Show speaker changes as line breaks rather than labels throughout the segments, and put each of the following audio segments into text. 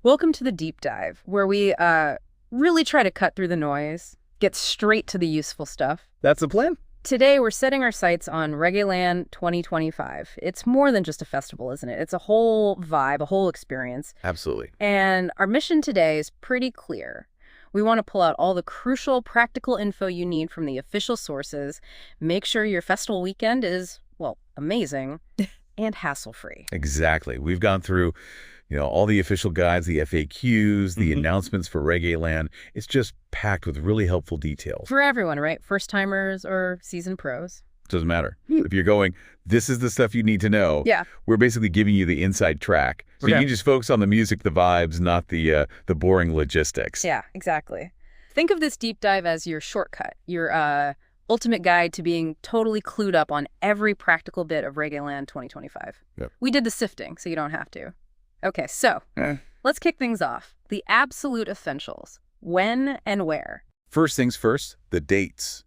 Welcome to the deep dive, where we really try to cut through the noise, get straight to the useful stuff.
That's the plan.
Today, we're setting our sights on Reggaeland 2025. It's more than just a festival, isn't it? It's a whole vibe, a whole experience.
Absolutely.
And our mission today is pretty clear. We want to pull out all the crucial practical info you need from the official sources, make sure your festival weekend is, well, amazing and hassle-free.
Exactly. We've gone through, all the official guides, the FAQs, the announcements for Reggaeland. It's just packed with really helpful details.
For everyone, right? First-timers or seasoned pros.
Doesn't matter. If you're going, this is the stuff you need to know.
Yeah.
We're basically giving you the inside track. So you can just focus on the music, the vibes, not the boring logistics.
Yeah, exactly. Think of this deep dive as your shortcut, your ultimate guide to being totally clued up on every practical bit of Reggaeland 2025.
Yep.
We did the sifting, so you don't have to. Okay, so let's kick things off. The absolute essentials. When and where?
First things first, the dates.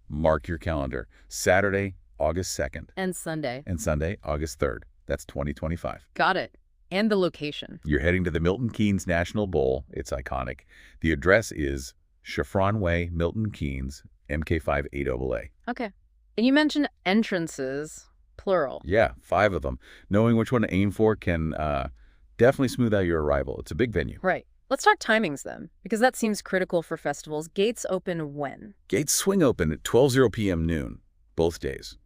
Mark your calendar. Saturday, August 2nd.
And Sunday.
And Sunday, August 3rd. That's 2025.
Got it. And the location.
You're heading to the Milton Keynes National Bowl. It's iconic. The address is Chiffron Way, Milton Keynes, MK58AA.
Okay. And you mentioned entrances, plural.
Yeah, 5 of them. Knowing which one to aim for can definitely smooth out your arrival. It's a big venue.
Right. Let's talk timings then, because that seems critical for festivals. Gates open when?
Gates swing open at 12:00 p.m. noon, both days.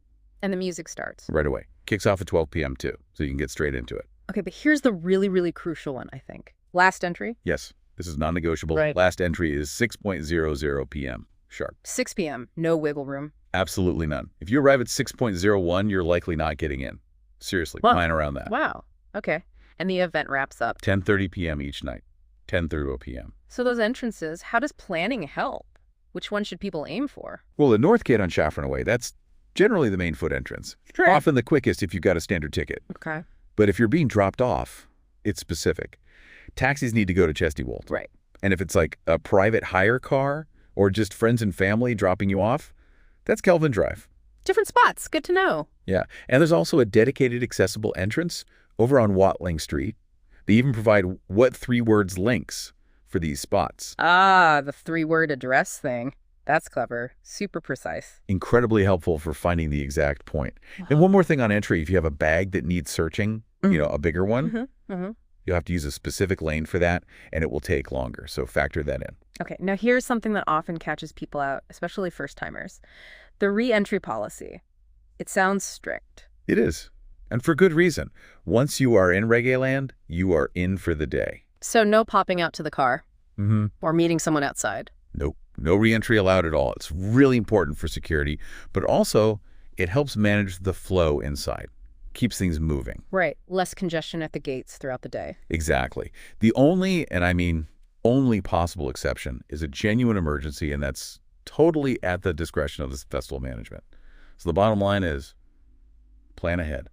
And the music starts?
Right away. Kicks off at 12 p.m. too, so you can get straight into it.
Okay, but here's the really, really crucial one, I think. Last entry?
Yes, this is non-negotiable.
Right.
Last entry is 6:00 p.m. sharp.
6 p.m., no wiggle room.
Absolutely none. If you arrive at 6:01, you're likely not getting in. Seriously, plan around that.
Wow. Okay. And the event wraps up?
10:30 p.m. each night. 10:30 p.m.
So those entrances, how does planning help? Which one should people aim for?
Well, the North Gate on Chaffron Way, that's generally the main foot entrance.
Sure.
Often the quickest if you've got a standard ticket.
Okay.
But if you're being dropped off, it's specific. Taxis need to go to Chesty Wold.
Right.
And if it's like a private hire car or just friends and family dropping you off, that's Kelvin Drive.
Different spots. Good to know.
Yeah. And there's also a dedicated accessible entrance over on Watling Street. They even provide what 3 words links for these spots.
Ah, the 3-word address thing. That's clever. Super precise.
Incredibly helpful for finding the exact point. And one more thing on entry, if you have a bag that needs searching, a bigger one, you'll have to use a specific lane for that, and it will take longer. So factor that in.
Okay, now here's something that often catches people out, especially first-timers. The re-entry policy. It sounds strict.
It is. And for good reason. Once you are in Reggaeland, you are in for the day.
So no popping out to the car or meeting someone outside.
Nope. No re-entry allowed at all. It's really important for security, but also it helps manage the flow inside. Keeps things moving.
Right. Less congestion at the gates throughout the day.
Exactly. The only, and I mean only possible exception is a genuine emergency, and that's totally at the discretion of the festival management. So the bottom line is plan ahead.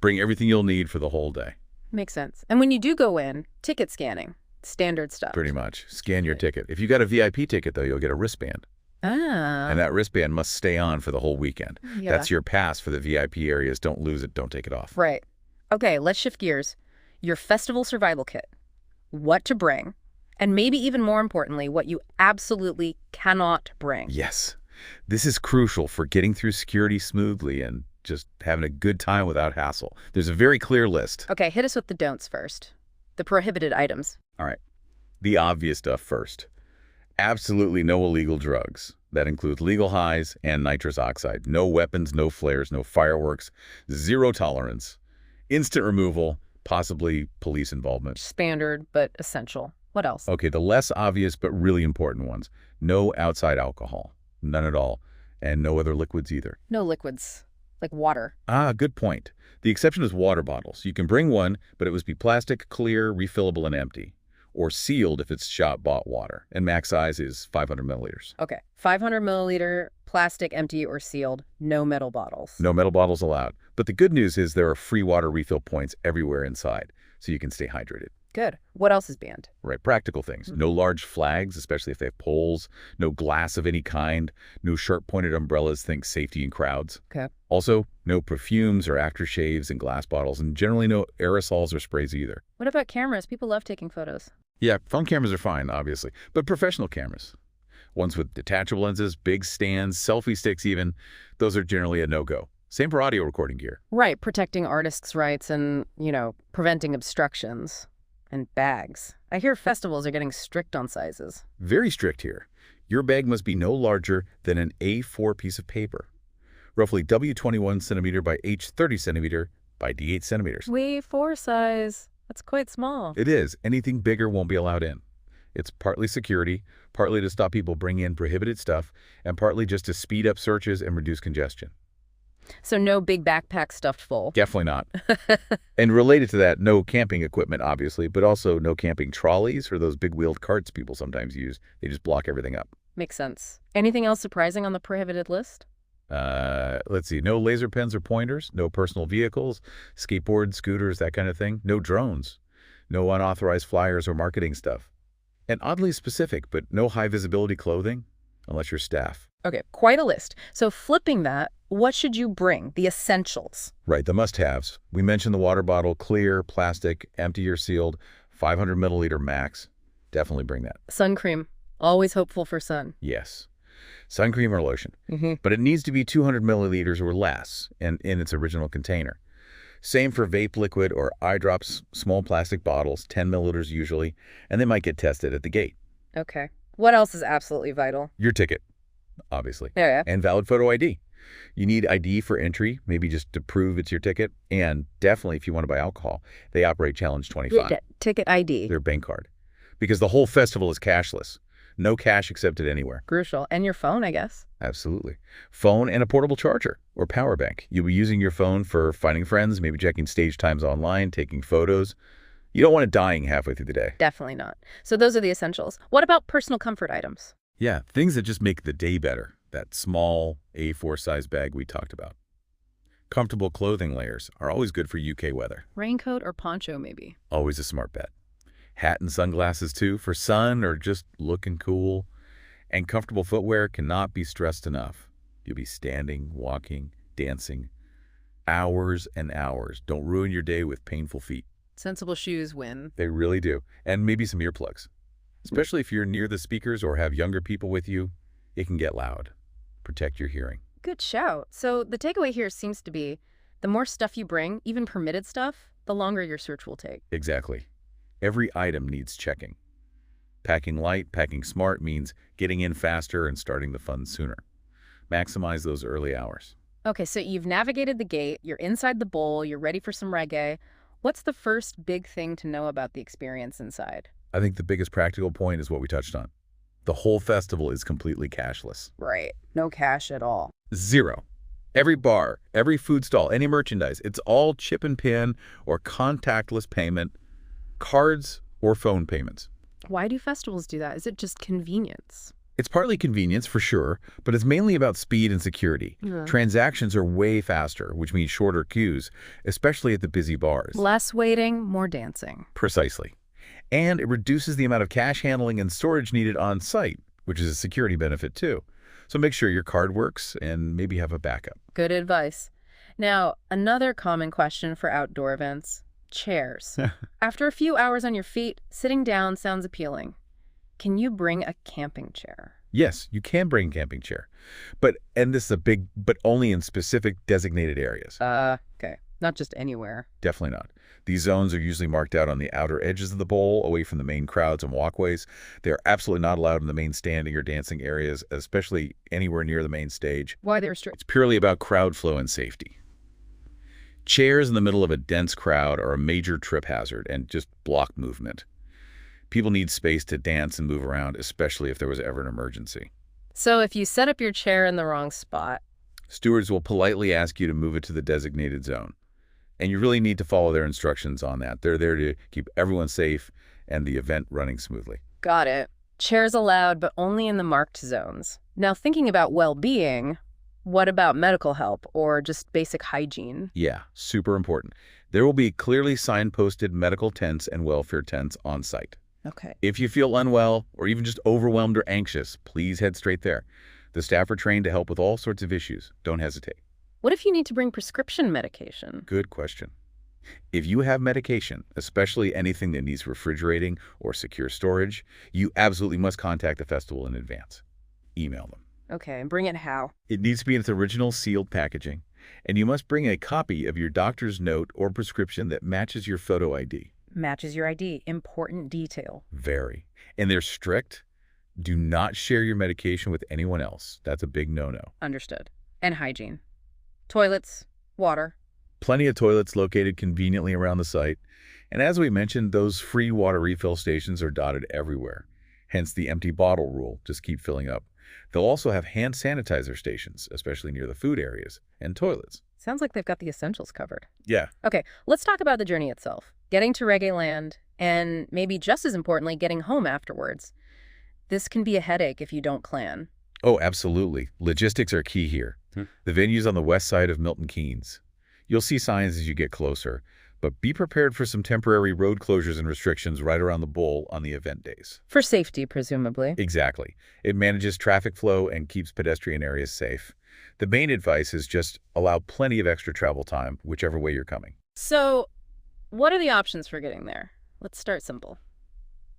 Bring everything you'll need for the whole day.
Makes sense. And when you do go in, ticket scanning, standard stuff.
Pretty much. Scan your ticket. If you got a VIP ticket, though, you'll get a wristband.
Ah.
And that wristband must stay on for the whole weekend.
Yeah.
That's your pass for the VIP areas. Don't lose it. Don't take it off.
Right. Okay, let's shift gears. Your festival survival kit. What to bring. And maybe even more importantly, what you absolutely cannot bring.
Yes. This is crucial for getting through security smoothly and just having a good time without hassle. There's a very clear list.
Okay, hit us with the don'ts first. The prohibited items.
All right. The obvious stuff first. Absolutely no illegal drugs. That includes legal highs and nitrous oxide. No weapons, no flares, no fireworks, 0 tolerance, instant removal, possibly police involvement.
Standard, but essential. What else?
Okay, the less obvious but really important ones. No outside alcohol. None at all. And no other liquids either.
No liquids. Like water.
Ah, good point. The exception is water bottles. You can bring one, but it must be plastic, clear, refillable, and empty. Or sealed if it's shop-bought water. And max size is 500 milliliters.
Okay. 500 milliliter, plastic, empty, or sealed. No metal bottles.
No metal bottles allowed. But the good news is there are free water refill points everywhere inside, so you can stay hydrated.
Good. What else is banned?
Right, practical things. No large flags, especially if they have poles. No glass of any kind. No sharp-pointed umbrellas, think safety in crowds.
Okay.
Also, no perfumes or aftershaves in glass bottles, and generally no aerosols or sprays either.
What about cameras? People love taking photos.
Yeah, phone cameras are fine, obviously, but professional cameras, ones with detachable lenses, big stands, selfie sticks even, those are generally a no-go. Same for audio recording gear.
Right, protecting artists' rights and, preventing obstructions. And bags. I hear festivals are getting strict on sizes.
Very strict here. Your bag must be no larger than an A4 piece of paper, roughly W21 centimeter by H30 centimeter by D8 centimeters.
A4 size. That's quite small.
It is. Anything bigger won't be allowed in. It's partly security, partly to stop people bringing in prohibited stuff, and partly just to speed up searches and reduce congestion.
So no big backpack stuffed full.
Definitely not. And related to that, no camping equipment, obviously, but also no camping trolleys or those big-wheeled carts people sometimes use. They just block everything up.
Makes sense. Anything else surprising on the prohibited list?
Let's see. No laser pens or pointers, no personal vehicles, skateboards, scooters, that kind of thing. No drones, no unauthorized flyers or marketing stuff. And oddly specific, but no high-visibility clothing, unless you're staff.
Okay, quite a list. So flipping that, what should you bring? The essentials.
Right, the must-haves. We mentioned the water bottle, clear, plastic, empty or sealed, 500 milliliter max. Definitely bring that.
Sun cream. Always hopeful for sun.
Yes. Sun cream or lotion. But it needs to be 200 milliliters or less and in its original container. Same for vape liquid or eye drops, small plastic bottles, 10 milliliters usually, and they might get tested at the gate.
Okay. What else is absolutely vital?
Your ticket, obviously.
Yeah.
And valid photo ID. You need ID for entry, maybe just to prove it's your ticket. And definitely, if you want to buy alcohol, they operate Challenge 25.
Ticket ID.
Their bank card. Because the whole festival is cashless. No cash accepted anywhere.
Crucial. And your phone, I guess.
Absolutely. Phone and a portable charger or power bank. You'll be using your phone for finding friends, maybe checking stage times online, taking photos. You don't want it dying halfway through the day.
Definitely not. So those are the essentials. What about personal comfort items?
Yeah, things that just make the day better. That small A4 size bag we talked about. Comfortable clothing layers are always good for UK weather.
Raincoat or poncho, maybe.
Always a smart bet. Hat and sunglasses, too, for sun or just looking cool. And comfortable footwear cannot be stressed enough. You'll be standing, walking, dancing. Hours and hours. Don't ruin your day with painful feet.
Sensible shoes win.
They really do. And maybe some earplugs. Especially if you're near the speakers or have younger people with you, it can get loud. Protect your hearing.
Good shout. So the takeaway here seems to be the more stuff you bring, even permitted stuff, the longer your search will take.
Exactly. Every item needs checking. Packing light, packing smart means getting in faster and starting the fun sooner. Maximize those early hours.
Okay, so you've navigated the gate, you're inside the bowl, you're ready for some reggae. What's the first big thing to know about the experience inside?
I think the biggest practical point is what we touched on. The whole festival is completely cashless.
Right. No cash at all.
Zero. Every bar, every food stall, any merchandise, it's all chip and pin or contactless payment, cards or phone payments.
Why do festivals do that? Is it just convenience?
It's partly convenience, for sure, but it's mainly about speed and security.
Yeah.
Transactions are way faster, which means shorter queues, especially at the busy bars.
Less waiting, more dancing.
Precisely. And it reduces the amount of cash handling and storage needed on site, which is a security benefit too. So make sure your card works and maybe have a backup.
Good advice. Now, another common question for outdoor events, chairs. After a few hours on your feet, sitting down sounds appealing. Can you bring a camping chair?
Yes, you can bring a camping chair. And this is a big, but only in specific designated areas.
Okay. Not just anywhere.
Definitely not. These zones are usually marked out on the outer edges of the bowl, away from the main crowds and walkways. They are absolutely not allowed in the main standing or dancing areas, especially anywhere near the main stage.
Why they're strict?
It's purely about crowd flow and safety. Chairs in the middle of a dense crowd are a major trip hazard and just block movement. People need space to dance and move around, especially if there was ever an emergency.
So if you set up your chair in the wrong spot,
stewards will politely ask you to move it to the designated zone. And you really need to follow their instructions on that. They're there to keep everyone safe and the event running smoothly.
Got it. Chairs allowed, but only in the marked zones. Now, thinking about well-being, What about medical help or just basic hygiene?
Yeah, super important. There will be clearly signposted medical tents and welfare tents on site.
Okay.
If you feel unwell or even just overwhelmed or anxious, please head straight there. The staff are trained to help with all sorts of issues. Don't hesitate.
What if you need to bring prescription medication?
Good question. If you have medication, especially anything that needs refrigerating or secure storage, you absolutely must contact the festival in advance. Email them.
Okay, and bring it how?
It needs to be in its original sealed packaging, and you must bring a copy of your doctor's note or prescription that matches your photo ID.
Matches your ID. Important detail.
Very. And they're strict. Do not share your medication with anyone else. That's a big no-no.
Understood. And hygiene. Toilets, water.
Plenty of toilets located conveniently around the site. And as we mentioned, those free water refill stations are dotted everywhere. Hence the empty bottle rule. Just keep filling up. They'll also have hand sanitizer stations, especially near the food areas, and toilets.
Sounds like they've got the essentials covered.
Yeah.
Okay, let's talk about the journey itself. Getting to Reggaeland, and maybe just as importantly, getting home afterwards. This can be a headache if you don't plan.
Oh, absolutely. Logistics are key here. The venue's on the west side of Milton Keynes. You'll see signs as you get closer, but be prepared for some temporary road closures and restrictions right around the bowl on the event days.
For safety, presumably.
Exactly. It manages traffic flow and keeps pedestrian areas safe. The main advice is just allow plenty of extra travel time, whichever way you're coming.
So, what are the options for getting there? Let's start simple.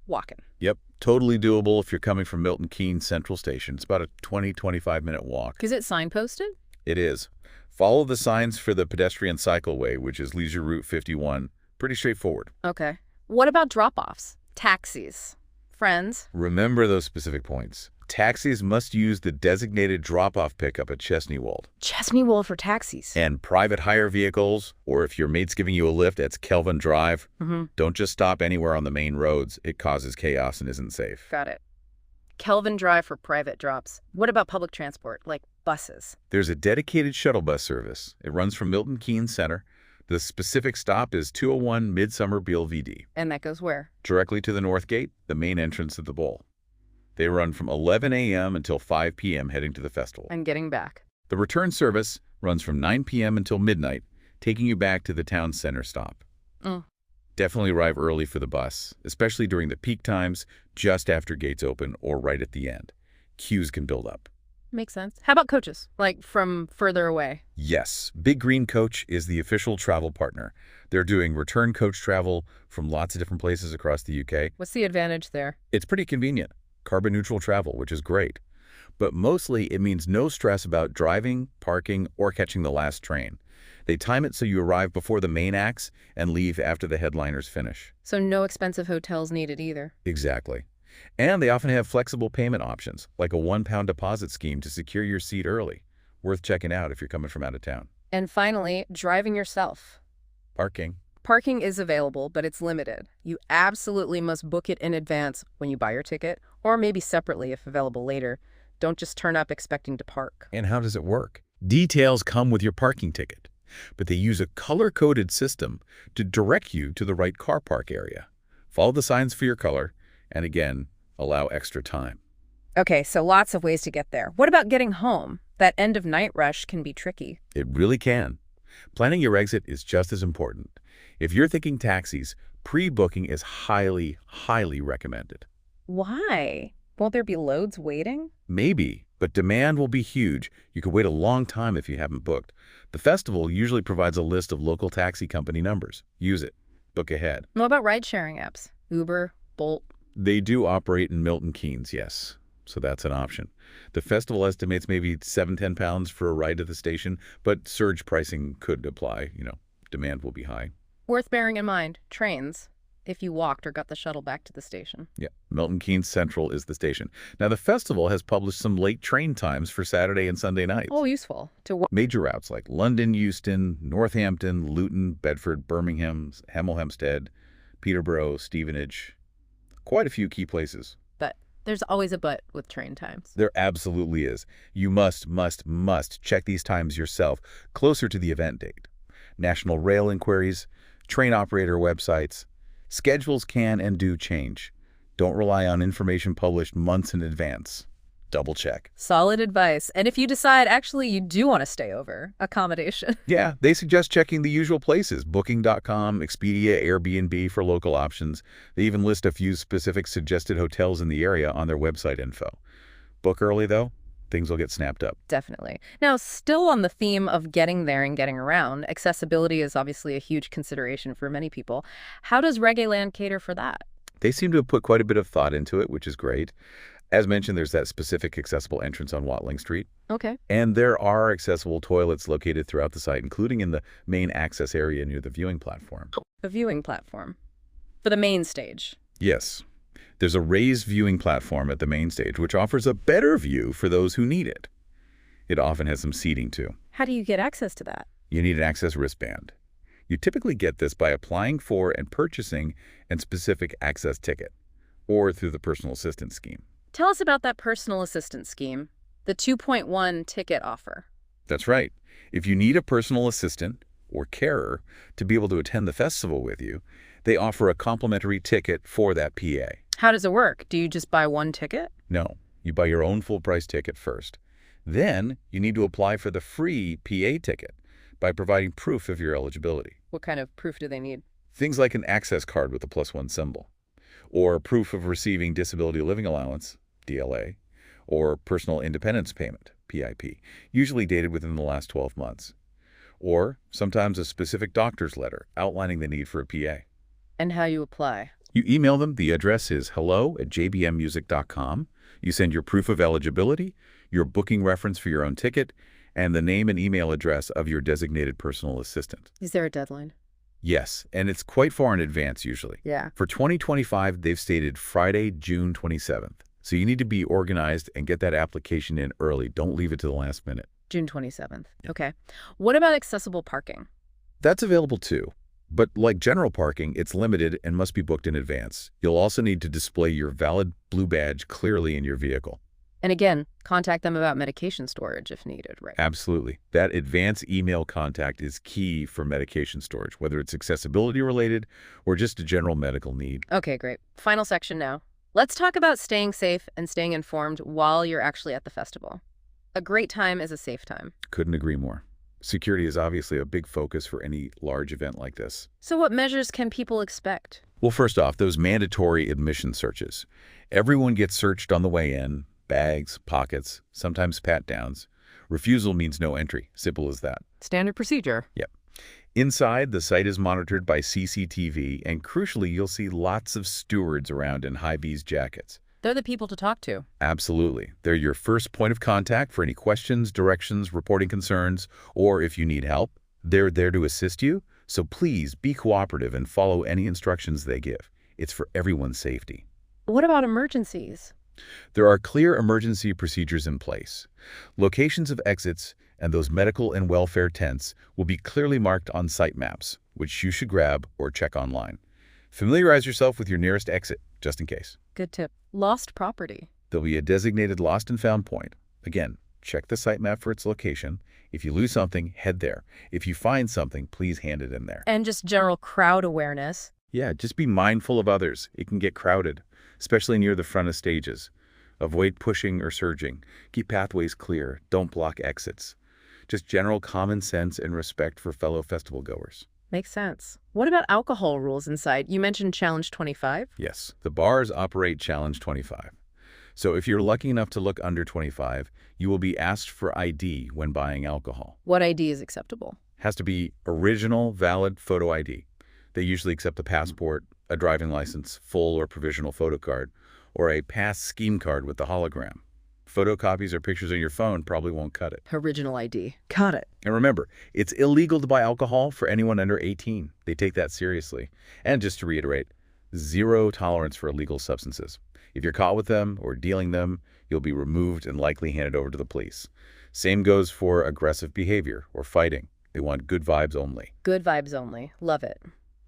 Walking.
Yep, totally doable if you're coming from Milton Keynes Central Station. It's about a 20-25-minute walk.
Is it signposted?
It is. Follow the signs for the pedestrian cycleway, which is Leisure Route 51. Pretty straightforward.
Okay. What about drop-offs? Taxis? Friends?
Remember those specific points. Taxis must use the designated drop-off pickup at Chesneywold.
Chesneywold for taxis.
And private hire vehicles, or if your mate's giving you a lift, that's Kelvin Drive. Don't just stop anywhere on the main roads. It causes chaos and isn't safe.
Got it. Kelvin Drive for private drops. What about public transport, like buses?
There's a dedicated shuttle bus service. It runs from Milton Keynes Center. The specific stop is 201 Midsummer BLVD.
And that goes where?
Directly to the North Gate, the main entrance of the bowl. They run from 11 a.m. until 5 p.m. heading to the festival.
And getting back.
The return service runs from 9 p.m. until midnight, taking you back to the town center stop. Definitely arrive early for the bus, especially during the peak times, just after gates open or right at the end. Queues can build up.
Makes sense. How about coaches, like from further away?
Yes, Big Green Coach is the official travel partner. They're doing return coach travel from lots of different places across the UK.
What's the advantage there?
It's pretty convenient. Carbon-neutral travel, which is great. But mostly, it means no stress about driving, parking, or catching the last train. They time it so you arrive before the main acts and leave after the headliners finish.
So no expensive hotels needed either.
Exactly. And they often have flexible payment options, like a £1 deposit scheme to secure your seat early. Worth checking out if you're coming from out of town.
And finally, driving yourself.
Parking.
Parking is available, but it's limited. You absolutely must book it in advance when you buy your ticket, or maybe separately if available later. Don't just turn up expecting to park.
And how does it work? Details come with your parking ticket, but they use a color-coded system to direct you to the right car park area. Follow the signs for your color, and again, allow extra time.
Okay, so lots of ways to get there. What about getting home? That end of night rush can be tricky.
It really can. Planning your exit is just as important. If you're thinking taxis, pre-booking is highly, highly recommended.
Why? Won't there be loads waiting?
Maybe, but demand will be huge. You could wait a long time if you haven't booked. The festival usually provides a list of local taxi company numbers. Use it. Book ahead.
What about ride-sharing apps? Uber, Bolt?
They do operate in Milton Keynes, yes. So that's an option. The festival estimates maybe £7–10 for a ride to the station, but surge pricing could apply. Demand will be high.
Worth bearing in mind, trains, if you walked or got the shuttle back to the station.
Yeah, Milton Keynes Central is the station. Now, the festival has published some late train times for Saturday and Sunday nights.
Oh, useful. To what?
Major routes like London, Euston, Northampton, Luton, Bedford, Birmingham, Hemel Hempstead, Peterborough, Stevenage. Quite a few key places.
But there's always a but with train times.
There absolutely is. You must check these times yourself closer to the event date. National Rail inquiries, train operator websites. Schedules can and do change. Don't rely on information published months in advance. Double check.
Solid advice. And if you decide actually you do want to stay over, accommodation.
Yeah, they suggest checking the usual places, Booking.com, Expedia, Airbnb for local options. They even list a few specific suggested hotels in the area on their website info. Book early, though. Things will get snapped up.
Definitely. Now, still on the theme of getting there and getting around, accessibility is obviously a huge consideration for many people. How does Reggaeland cater for that?
They seem to have put quite a bit of thought into it, which is great. As mentioned, there's that specific accessible entrance on Watling Street.
Okay.
And there are accessible toilets located throughout the site, including in the main access area near the viewing platform.
A viewing platform for the main stage.
Yes. There's a raised viewing platform at the main stage, which offers a better view for those who need it. It often has some seating, too.
How do you get access to that?
You need an access wristband. You typically get this by applying for and purchasing a specific access ticket, or through the personal assistance scheme.
Tell us about that personal assistance scheme, the 2.1 ticket offer.
That's right. If you need a personal assistant or carer to be able to attend the festival with you, they offer a complimentary ticket for that PA.
How does it work? Do you just buy one ticket?
No, you buy your own full-price ticket first. Then you need to apply for the free PA ticket by providing proof of your eligibility.
What kind of proof do they need?
Things like an access card with a +1 symbol, or proof of receiving disability living allowance, DLA, or personal independence payment, PIP, usually dated within the last 12 months. Or sometimes a specific doctor's letter outlining the need for a PA.
And how you apply?
You email them. The address is hello@jbmmusic.com. You send your proof of eligibility, your booking reference for your own ticket, and the name and email address of your designated personal assistant.
Is there a deadline?
Yes, and it's quite far in advance usually.
Yeah.
For 2025, they've stated Friday, June 27th. So you need to be organized and get that application in early. Don't leave it to the last minute.
June 27th. Okay. What about accessible parking?
That's available too. But like general parking, it's limited and must be booked in advance. You'll also need to display your valid blue badge clearly in your vehicle.
And again, contact them about medication storage if needed, right?
Absolutely. That advance email contact is key for medication storage, whether it's accessibility related or just a general medical need.
Okay, great. Final section now. Let's talk about staying safe and staying informed while you're actually at the festival. A great time is a safe time.
Couldn't agree more. Security is obviously a big focus for any large event like this.
So what measures can people expect?
Well, first off, those mandatory admission searches. Everyone gets searched on the way in, bags, pockets, sometimes pat-downs. Refusal means no entry. Simple as that.
Standard procedure.
Yep. Inside, the site is monitored by CCTV, and crucially, you'll see lots of stewards around in high-vis jackets.
They're the people to talk to.
Absolutely. They're your first point of contact for any questions, directions, reporting concerns, or if you need help. They're there to assist you, so please be cooperative and follow any instructions they give. It's for everyone's safety.
What about emergencies?
There are clear emergency procedures in place. Locations of exits and those medical and welfare tents will be clearly marked on site maps, which you should grab or check online. Familiarize yourself with your nearest exit, just in case.
Good tip. Lost property.
There'll be a designated lost and found point. Again, check the site map for its location. If you lose something, head there. If you find something, please hand it in there.
And just general crowd awareness.
Yeah, just be mindful of others. It can get crowded, especially near the front of stages. Avoid pushing or surging. Keep pathways clear. Don't block exits. Just general common sense and respect for fellow festival goers.
Makes sense. What about alcohol rules inside? You mentioned Challenge 25.
Yes, the bars operate Challenge 25. So if you're lucky enough to look under 25, you will be asked for ID when buying alcohol.
What ID is acceptable?
Has to be original, valid photo ID. They usually accept a passport, a driving license, full or provisional photo card, or a pass scheme card with the hologram. Photocopies or pictures on your phone probably won't cut it.
Original ID. Got it.
And remember, it's illegal to buy alcohol for anyone under 18. They take that seriously. And just to reiterate, zero tolerance for illegal substances. If you're caught with them or dealing them, you'll be removed and likely handed over to the police. Same goes for aggressive behavior or fighting. They want good vibes only.
Good vibes only. Love it.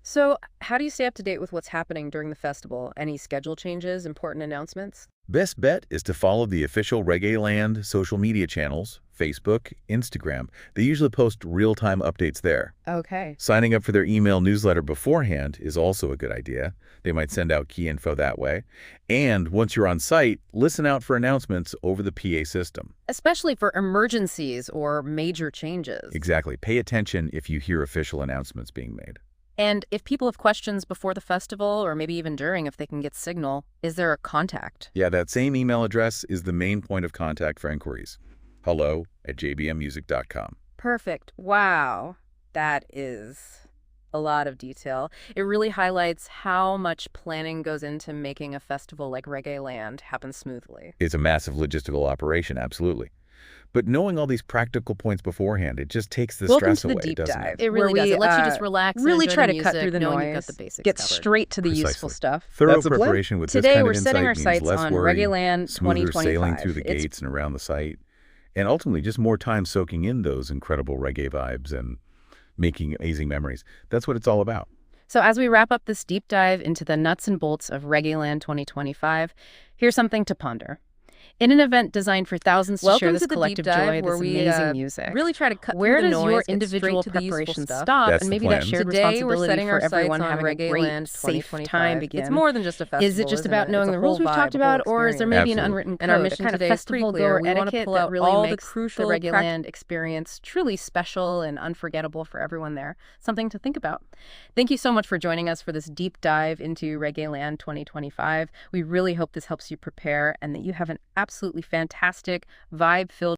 So, how do you stay up to date with what's happening during the festival? Any schedule changes, important announcements?
Best bet is to follow the official Reggaeland social media channels, Facebook, Instagram. They usually post real-time updates there.
Okay.
Signing up for their email newsletter beforehand is also a good idea. They might send out key info that way. And once you're on site, listen out for announcements over the PA system.
Especially for emergencies or major changes.
Exactly. Pay attention if you hear official announcements being made.
And if people have questions before the festival, or maybe even during if they can get signal, is there a contact?
Yeah, that same email address is the main point of contact for inquiries. hello@jbmmusic.com.
Perfect. Wow. That is a lot of detail. It really highlights how much planning goes into making a festival like Reggaeland happen smoothly.
It's a massive logistical operation, absolutely. But knowing all these practical points beforehand, it just takes the
Welcome
stress
to the
away,
deep
doesn't
dive.
it?
It really
where
does.
we,
It lets you just relax and
really
enjoy
try
the
to cut
music,
through the
knowing
noise,
you've got the basics
get
covered.
straight to the useful
Precisely.
stuff.
Thorough
That's the plan.
preparation with this
Today,
kind
we're
of
setting our
insight means
sights
less
on
worry,
Reggaeland
smoother sailing
2025.
through the
It's
gates and around the site, and ultimately just more time soaking in those incredible reggae vibes and making amazing memories. That's what it's all about.
So as we wrap up this deep dive into the nuts and bolts of Reggaeland 2025, here's something to ponder. In an event designed for thousands to share
Welcome
this
to the
collective
deep dive
joy,
where
this
we
amazing music,
really try to cut
where
through the
does
noise,
your
get
individual
straight to the useful
preparation
stuff.
stop,
That's
and
the
maybe that
plan.
shared
Today, we're
responsibility
setting
for
our sights
everyone
on
having a great,
Reggaeland
safe
2025.
time begin?
It's more than just a festival,
Is it just
isn't
about
it?
knowing
It's a
the rules
whole
we've talked
vibe, a whole
about, or is there maybe an
experience.
unwritten
And our
code, a
mission
kind of
today is pretty
festival
clear.
goer
We want to
etiquette
pull
that
out
really
all the
makes the
crucial
Reggaeland experience truly special and unforgettable for everyone there? Something to think about. Thank you so much for joining us for this deep dive into Reggaeland 2025. We really hope this helps you prepare and that you have an absolutely fantastic, vibe-filled